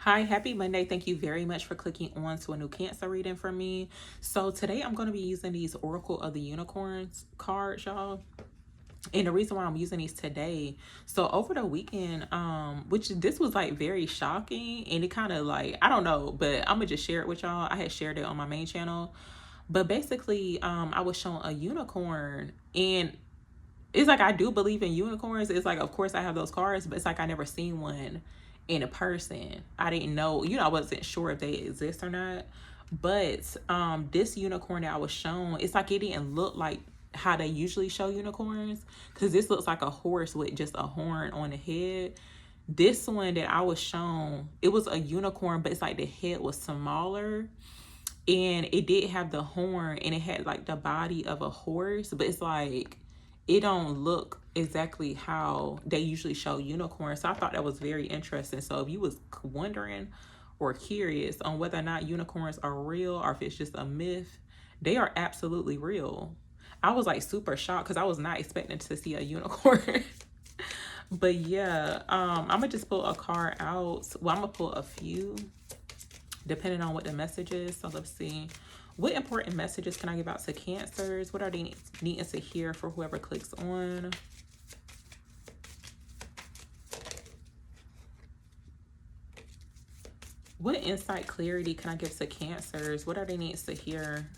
Hi, happy Monday. Thank you very much for clicking on to a new Cancer reading for me. So today I'm going to be using these Oracle of the Unicorns cards, y'all. And the reason why I'm using these today, so over the weekend, which this was like very shocking and it kind of like, I don't know, but I'm gonna just share it with y'all. I had shared it on my main channel. But basically, I was shown a unicorn and it's like I do believe in unicorns. It's like, of course, I have those cards, but it's like I never seen one in a person. I didn't know, I wasn't sure if they exist or not. But this unicorn that I was shown, it's like it didn't look like how they usually show unicorns, because this looks like a horse with just a horn on the head. This one that I was shown, it was a unicorn, but it's like the head was smaller and it did have the horn and it had like the body of a horse, but it's like it don't look exactly how they usually show unicorns. So I thought that was very interesting. So if you was wondering or curious on whether or not unicorns are real or if it's just a myth, they are absolutely real. I was like super shocked because I was not expecting to see a unicorn. But yeah, I'm gonna just pull a card out. Well, I'm gonna pull a few depending on what the message is. So let's see. What important messages can I give out to Cancers? What are they needing to hear for whoever clicks on? What insight, clarity can I give to Cancers? What are they needing to hear?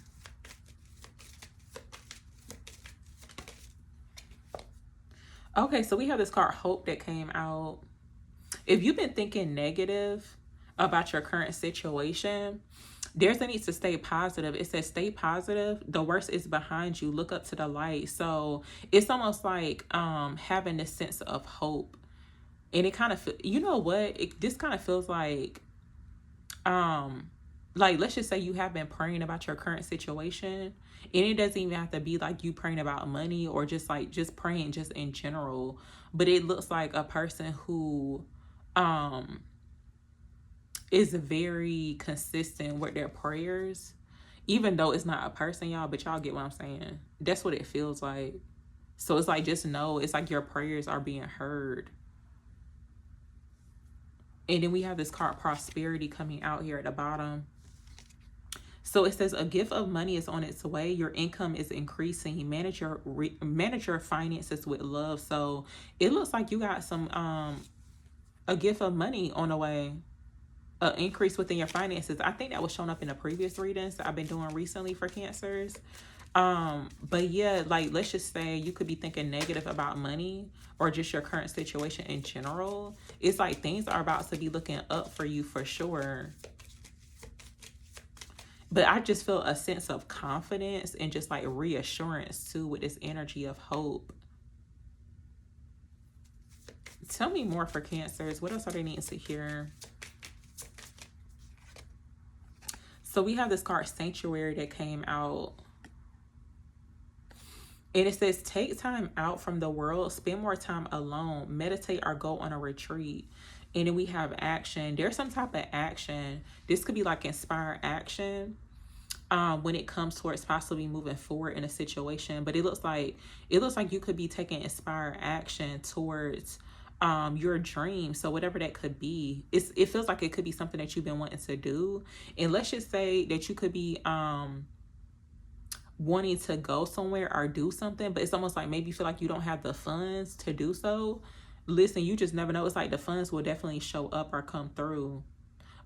Okay, so we have this card, Hope, that came out. If you've been thinking negative about your current situation, there's a need to stay positive. It says stay positive. The worst is behind you. Look up to the light. So it's almost like having this sense of hope. And it kind of, you know what? This kind of feels like let's just say you have been praying about your current situation, and it doesn't even have to be like you praying about money or just like just praying just in general, but it looks like a person who um is very consistent with their prayers, even though it's not a person, y'all, but y'all get what I'm saying. That's what it feels like. So it's like, just know it's like your prayers are being heard. And then we have this card, Prosperity, coming out here at the bottom. So it says a gift of money is on its way. Your income is increasing. Manage your finances with love. So it looks like you got some a gift of money on the way. An increase within your finances. I think that was shown up in the previous readings that I've been doing recently for Cancers. But yeah, like let's just say you could be thinking negative about money or just your current situation in general. It's like things are about to be looking up for you for sure. But I just feel a sense of confidence and just like reassurance too with this energy of hope. Tell me more for Cancers. What else are they needing to hear? So we have this card, Sanctuary, that came out. And it says, take time out from the world, spend more time alone, meditate or go on a retreat. And then we have action. There's some type of action. This could be like inspired action when it comes towards possibly moving forward in a situation. But it looks like you could be taking inspired action towards your dream. So whatever that could be, it feels like it could be something that you've been wanting to do. And let's just say that you could be wanting to go somewhere or do something, but it's almost like maybe you feel like you don't have the funds to do so. Listen, you just never know. It's like the funds will definitely show up or come through.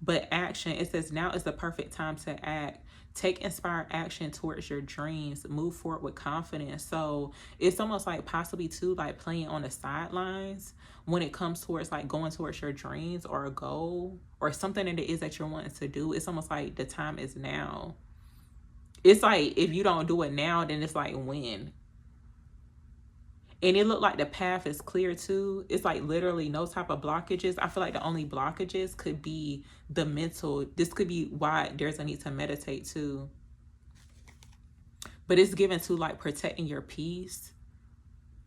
But action, it says now is the perfect time to act. Take inspired action towards your dreams. Move forward with confidence. So it's almost like possibly too like playing on the sidelines when it comes towards like going towards your dreams or a goal or something that it is that you're wanting to do. It's almost like the time is now. It's like if you don't do it now, then it's like when. And it looked like the path is clear too. It's like literally no type of blockages. I feel like the only blockages could be the mental. This could be why there's a need to meditate too. But it's given to like protecting your peace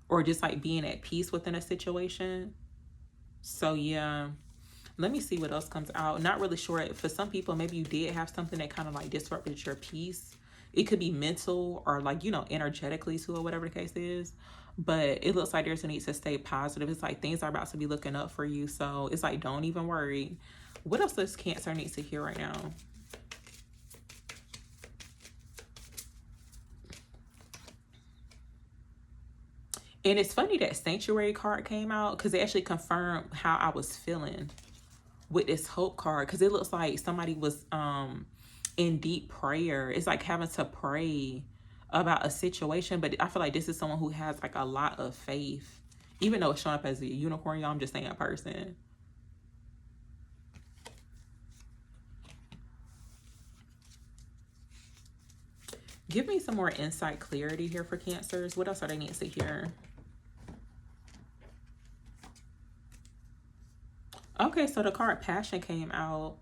or just like being at peace within a situation. So yeah, let me see what else comes out. Not really sure. For some people, maybe you did have something that kind of like disrupted your peace. It could be mental or like, energetically too, or whatever the case is. But it looks like there's a need to stay positive. It's like things are about to be looking up for you. So it's like, don't even worry. What else does Cancer need to hear right now? And it's funny that Sanctuary card came out because it actually confirmed how I was feeling with this Hope card, because it looks like somebody was in deep prayer. It's like having to pray about a situation, but I feel like this is someone who has like a lot of faith, even though it's showing up as a unicorn. Y'all, I'm just saying a person. Give me some more insight, clarity here for Cancers. What else are they need to hear? Okay, so the card Passion came out.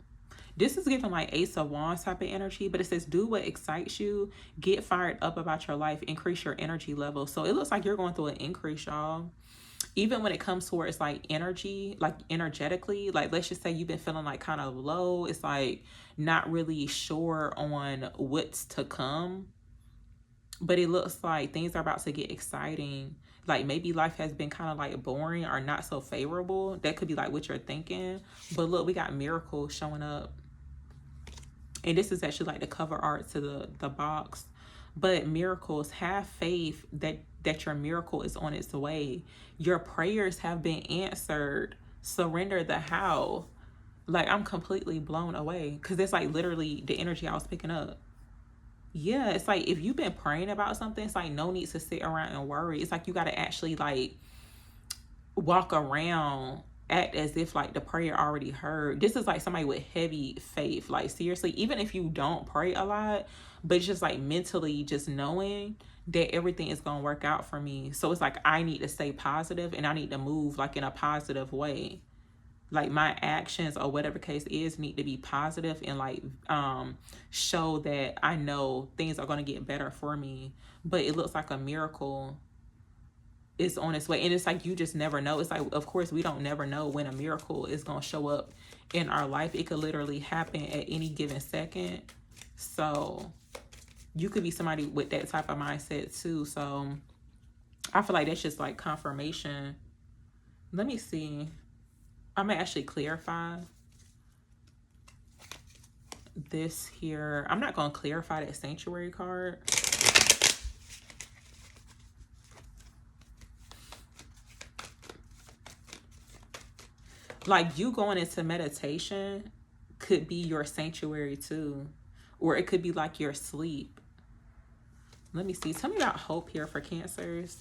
This is giving like Ace of Wands type of energy, but it says do what excites you, get fired up about your life, increase your energy level. So it looks like you're going through an increase, y'all. Even when it comes towards like energy, like energetically, like let's just say you've been feeling like kind of low. It's like not really sure on what's to come, but it looks like things are about to get exciting. Like maybe life has been kind of like boring or not so favorable. That could be like what you're thinking. But look, we got miracles showing up. And this is actually like the cover art to the box. But miracles, have faith that your miracle is on its way. Your prayers have been answered. Surrender the how. Like, I'm completely blown away because it's like literally the energy I was picking up. Yeah, it's like if you've been praying about something, it's like no need to sit around and worry. It's like you got to actually like walk around, act as if like the prayer already heard. This is like somebody with heavy faith. Like seriously, even if you don't pray a lot, but it's just like mentally just knowing that everything is going to work out for me. So it's like I need to stay positive and I need to move like in a positive way. Like my actions or whatever case is need to be positive and like show that I know things are going to get better for me. But it looks like a miracle is on its way. And it's like you just never know. It's like, of course, we don't never know when a miracle is going to show up in our life. It could literally happen at any given second. So you could be somebody with that type of mindset too. So I feel like that's just like confirmation. Let me see. I'm gonna actually clarify this here. I'm not gonna clarify that Sanctuary card. Like you going into meditation could be your sanctuary too, or it could be like your sleep. Let me see. Tell me about hope here for Cancers.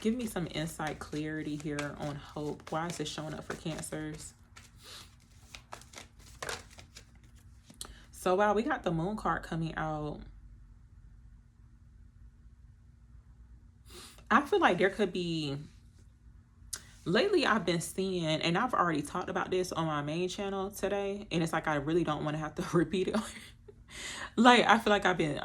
Give me some insight, clarity here on hope. Why is this showing up for Cancers? So wow, we got the Moon card coming out. I feel like there could be, lately I've been seeing, and I've already talked about this on my main channel today, and it's like I really don't want to have to repeat it. Like I feel like I've been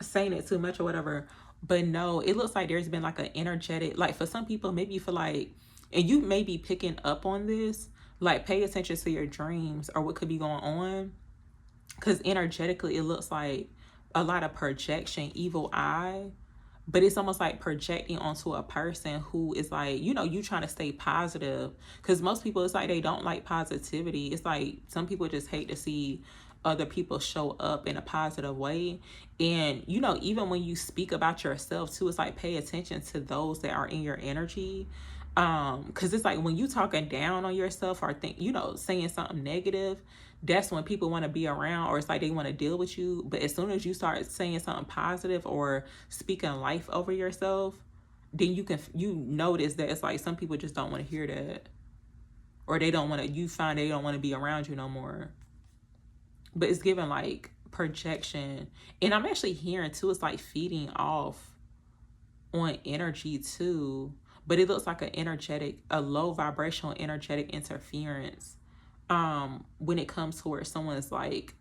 saying it too much or whatever. But no, it looks like there's been like an energetic, like for some people, maybe you feel like, and you may be picking up on this, like pay attention to your dreams or what could be going on. Because energetically, it looks like a lot of projection, evil eye. But it's almost like projecting onto a person who is like, you know, you trying to stay positive. Because most people, it's like they don't like positivity. It's like some people just hate to see other people show up in a positive way. And you know, even when you speak about yourself too, it's like pay attention to those that are in your energy. Because it's like when you talking down on yourself or think, you know, saying something negative, that's when people want to be around, or it's like they want to deal with you. But as soon as you start saying something positive or speaking life over yourself, then you notice that it's like some people just don't want to hear that, or they don't want to, you find they don't want to be around you no more. But it's given like projection. And I'm actually hearing too, it's like feeding off on energy too. But it looks like a low vibrational energetic interference when it comes to where someone's like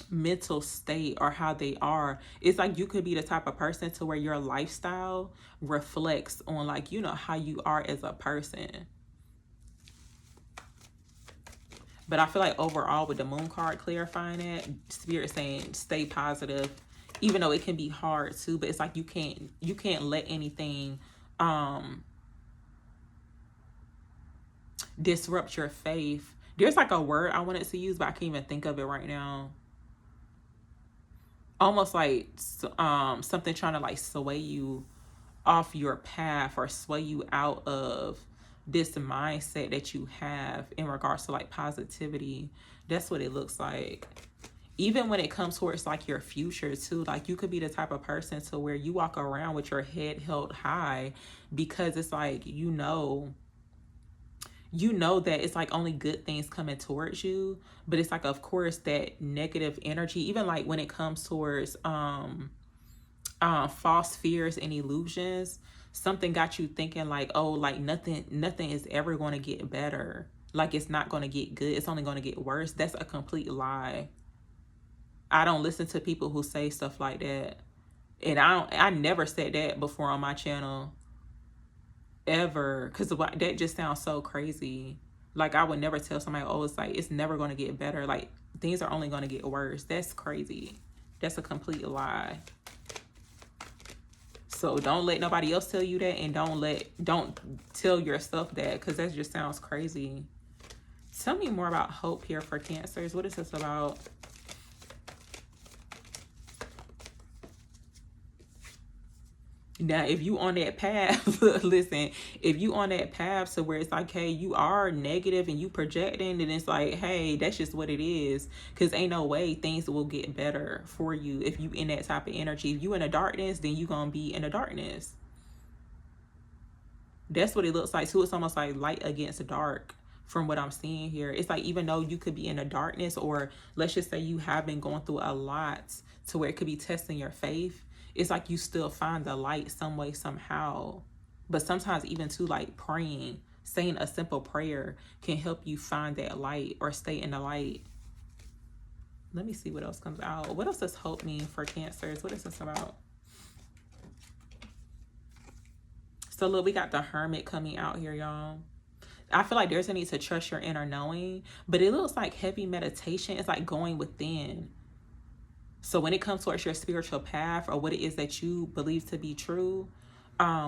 mental state or how they are. It's like you could be the type of person to where your lifestyle reflects on like, you know, how you are as a person. But I feel like overall with the Moon card clarifying it, Spirit saying stay positive, even though it can be hard too. But it's like you can't let anything disrupt your faith. There's like a word I wanted to use, but I can't even think of it right now. Almost like something trying to like sway you off your path or sway you out of this mindset that you have in regards to like positivity. That's what it looks like. Even when it comes towards like your future too, like you could be the type of person to where you walk around with your head held high, because it's like, that it's like only good things coming towards you. But it's like, of course, that negative energy, even like when it comes towards false fears and illusions, something got you thinking like, oh, like nothing is ever going to get better, like it's not going to get good, it's only going to get worse. That's a complete lie. I don't listen to people who say stuff like that. And I never said that before on my channel ever, because that just sounds so crazy. Like I would never tell somebody, oh, it's like it's never going to get better, like things are only going to get worse. That's crazy. That's a complete lie. So don't let nobody else tell you that, and don't tell yourself that, because that just sounds crazy. Tell me more about hope here for Cancers. What is this about? Now, if you on that path, listen, if you on that path to where it's like, hey, you are negative and you projecting, then it's like, hey, that's just what it is. Because ain't no way things will get better for you if you in that type of energy. If you in the darkness, then you gonna be in the darkness. That's what it looks like too. It's almost like light against dark from what I'm seeing here. It's like, even though you could be in the darkness, or let's just say you have been going through a lot to where it could be testing your faith, it's like you still find the light some way, somehow. But sometimes even too, like praying, saying a simple prayer can help you find that light or stay in the light. Let me see what else comes out. What else does hope mean for Cancers? What is this about? So look, we got the Hermit coming out here, y'all. I feel like there's a need to trust your inner knowing, but it looks like heavy meditation. It's like going within. So when it comes towards your spiritual path or what it is that you believe to be true,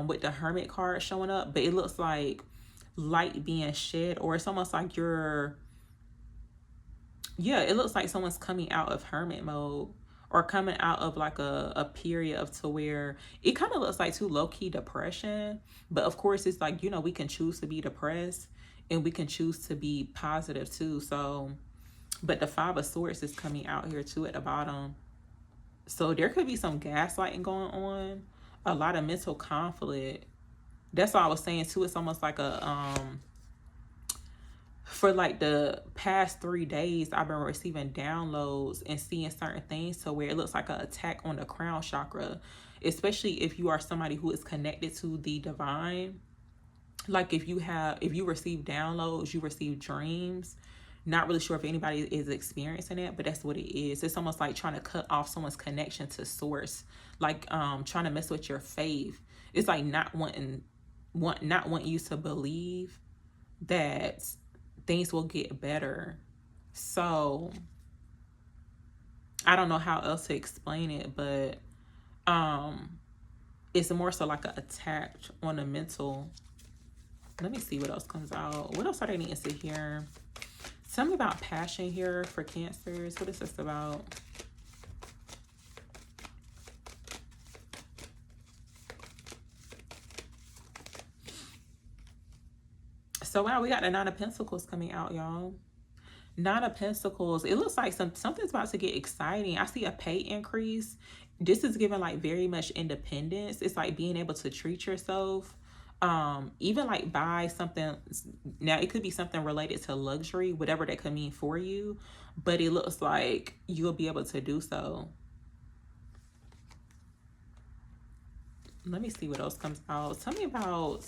with the Hermit card showing up, but it looks like light being shed, or it's almost like it looks like someone's coming out of hermit mode, or coming out of like a period of to where it kind of looks like too low-key depression. But of course, it's like, we can choose to be depressed and we can choose to be positive too. So, but the Five of Swords is coming out here too at the bottom. So there could be some gaslighting going on, a lot of mental conflict. That's what I was saying too. It's almost like for like the past 3 days, I've been receiving downloads and seeing certain things to where it looks like an attack on the crown chakra, especially if you are somebody who is connected to the divine. Like if you receive downloads, you receive dreams. Not really sure if anybody is experiencing it, but that's what it is. It's almost like trying to cut off someone's connection to source, like trying to mess with your faith. It's like not wanting you to believe that things will get better. So I don't know how else to explain it, but it's more so like an attack on the mental. Let me see what else comes out. What else are they needing to hear? Tell me about passion here for Cancers. What is this about? So wow, we got the Nine of Pentacles coming out, y'all. Nine of Pentacles. It looks like something's about to get exciting. I see a pay increase. This is giving like very much independence. It's like being able to treat yourself. Even like buy something. Now it could be something related to luxury, whatever that could mean for you, but it looks like you'll be able to do so. Let me see what else comes out. Tell me about,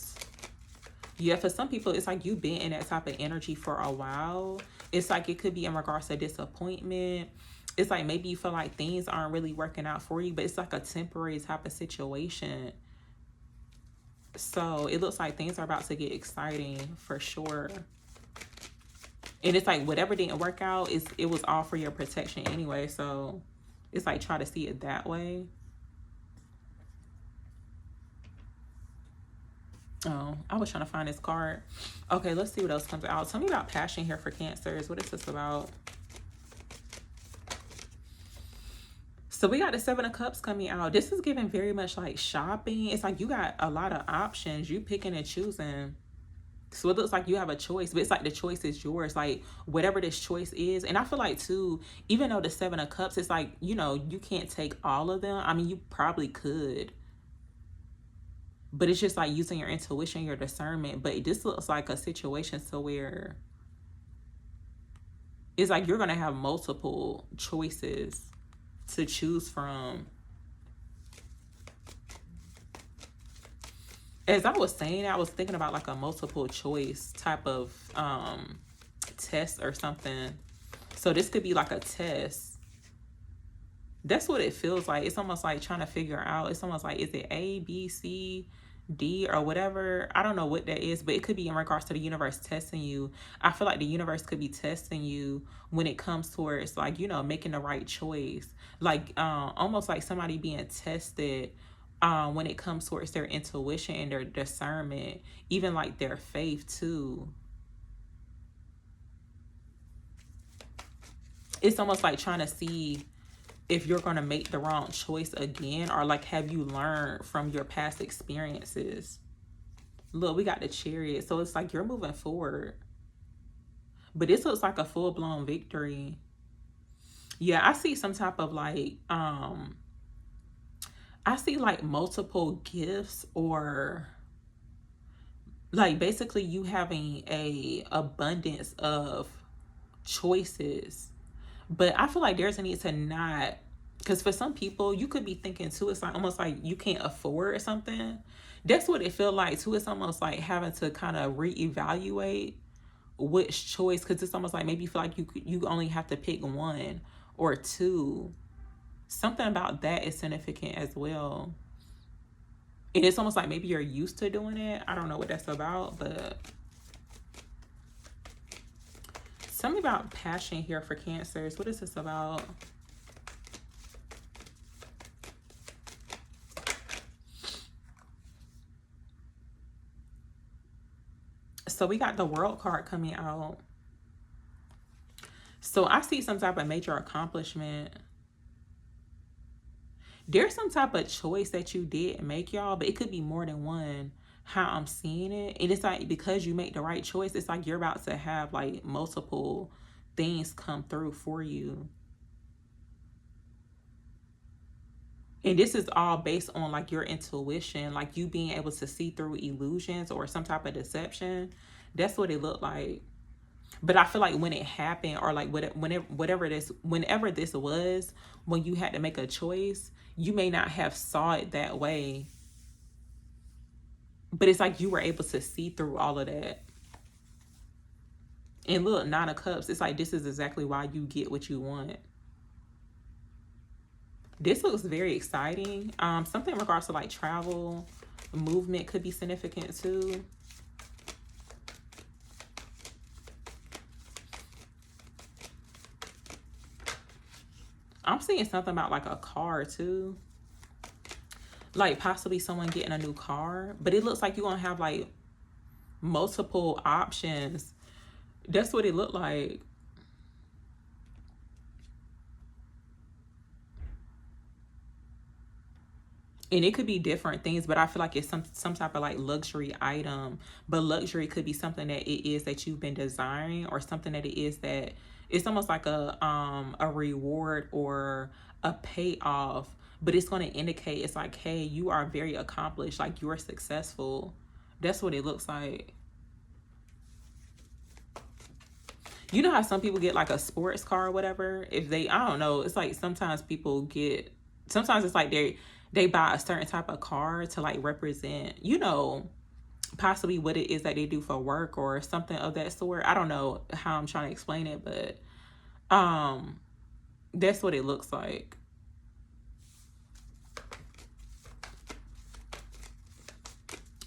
for some people, it's like you've been in that type of energy for a while. It's like it could be in regards to disappointment. It's like maybe you feel like things aren't really working out for you, but it's like a temporary type of situation. So it looks like things are about to get exciting for sure. And it's like whatever didn't work out, it was all for your protection anyway. So it's like try to see it that way. Oh, I was trying to find this card. Okay, let's see what else comes out. Tell me about passion here for Cancers. What is this about? So we got the Seven of Cups coming out. This is giving very much like shopping. It's like you got a lot of options. You picking and choosing. So it looks like you have a choice, but it's like the choice is yours. Like whatever this choice is. And I feel like too, even though the Seven of Cups, it's like, you know, you can't take all of them. I mean, you probably could. But it's just like using your intuition, your discernment. But this looks like a situation so where it's like you're going to have multiple choices to choose from. As I was saying, I was thinking about like a multiple choice type of test or something. So this could be like a test. That's what it feels like. It's almost like trying to figure out. It's almost like, is it A, B, C, D, or whatever? I don't know what that is, but it could be in regards to the universe testing you. I feel like the universe could be testing you when it comes towards like, you know, making the right choice. Like almost like somebody being tested when it comes towards their intuition and their discernment, even like their faith too. It's almost like trying to see if you're going to make the wrong choice again, or like have you learned from your past experiences. Look, we got the Chariot, so it's like you're moving forward, but this looks like a full-blown victory. Yeah, I see some type of like I see like multiple gifts, or like basically you having a abundance of choices. But I feel like there's a need to not, because for some people you could be thinking too, it's like almost like you can't afford something. That's what it feel like too. It's almost like having to kind of reevaluate which choice, because it's almost like maybe you feel like you only have to pick one or two. Something about that is significant as well. And it's almost like maybe you're used to doing it. I don't know what that's about, but tell me about passion here for Cancers. What is this about? So we got the World card coming out. So I see some type of major accomplishment. There's some type of choice that you did make, y'all, but it could be more than one, how I'm seeing it. And it's like because you make the right choice, it's like you're about to have like multiple things come through for you. And this is all based on like your intuition, like you being able to see through illusions or some type of deception. That's what it looked like. But I feel like when it happened, or like whenever this was, when you had to make a choice, you may not have saw it that way. But it's like you were able to see through all of that. And look, Nine of Cups, it's like this is exactly why you get what you want. This looks very exciting. Something in regards to like travel, movement could be significant too. I'm seeing something about like a car too. Like possibly someone getting a new car. But it looks like you're going to have like multiple options. That's what it looked like. And it could be different things, but I feel like it's some type of like luxury item. But luxury could be something that it is that you've been desiring, or something that it is that it's almost like a reward or a payoff. But it's going to indicate, it's like, hey, you are very accomplished, like you're successful. That's what it looks like. You know how some people get like a sports car or whatever? If they, I don't know, it's like sometimes people get, sometimes it's like they buy a certain type of car to like represent, you know, possibly what it is that they do for work or something of that sort. I don't know how I'm trying to explain it, but that's what it looks like.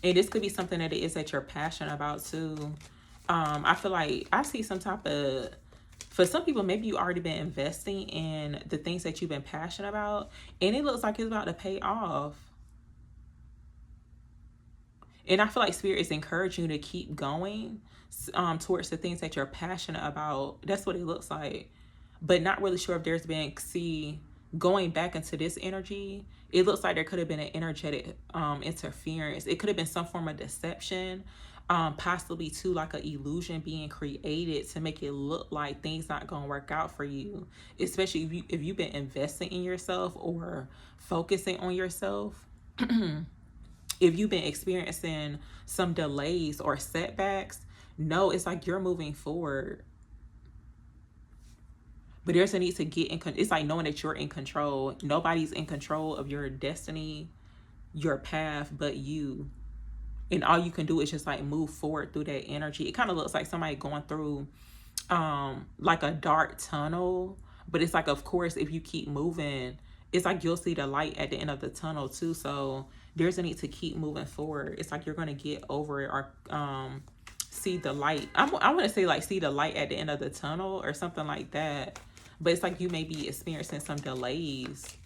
And this could be something that it is that you're passionate about too. I feel like I see some type of, for some people, maybe you already been investing in the things that you've been passionate about, and it looks like it's about to pay off. And I feel like Spirit is encouraging you to keep going towards the things that you're passionate about. That's what it looks like. But not really sure if there's been, see, going back into this energy, it looks like there could have been an energetic interference. It could have been some form of deception, possibly too, like an illusion being created to make it look like things not gonna work out for you, especially if you've been investing in yourself or focusing on yourself. If you've been experiencing some delays or setbacks, no, it's like you're moving forward. But there's a need to get in. It's like knowing that you're in control. Nobody's in control of your destiny, your path, but you. And all you can do is just like move forward through that energy. It kind of looks like somebody going through like a dark tunnel. But it's like, of course, if you keep moving, it's like you'll see the light at the end of the tunnel too. So there's a need to keep moving forward. It's like you're going to get over it or see the light. I want to say like see the light at the end of the tunnel or something like that. But it's like you may be experiencing some delays.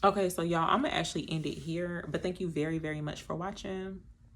Okay, so y'all, I'm going to actually end it here. But thank you very, very much for watching.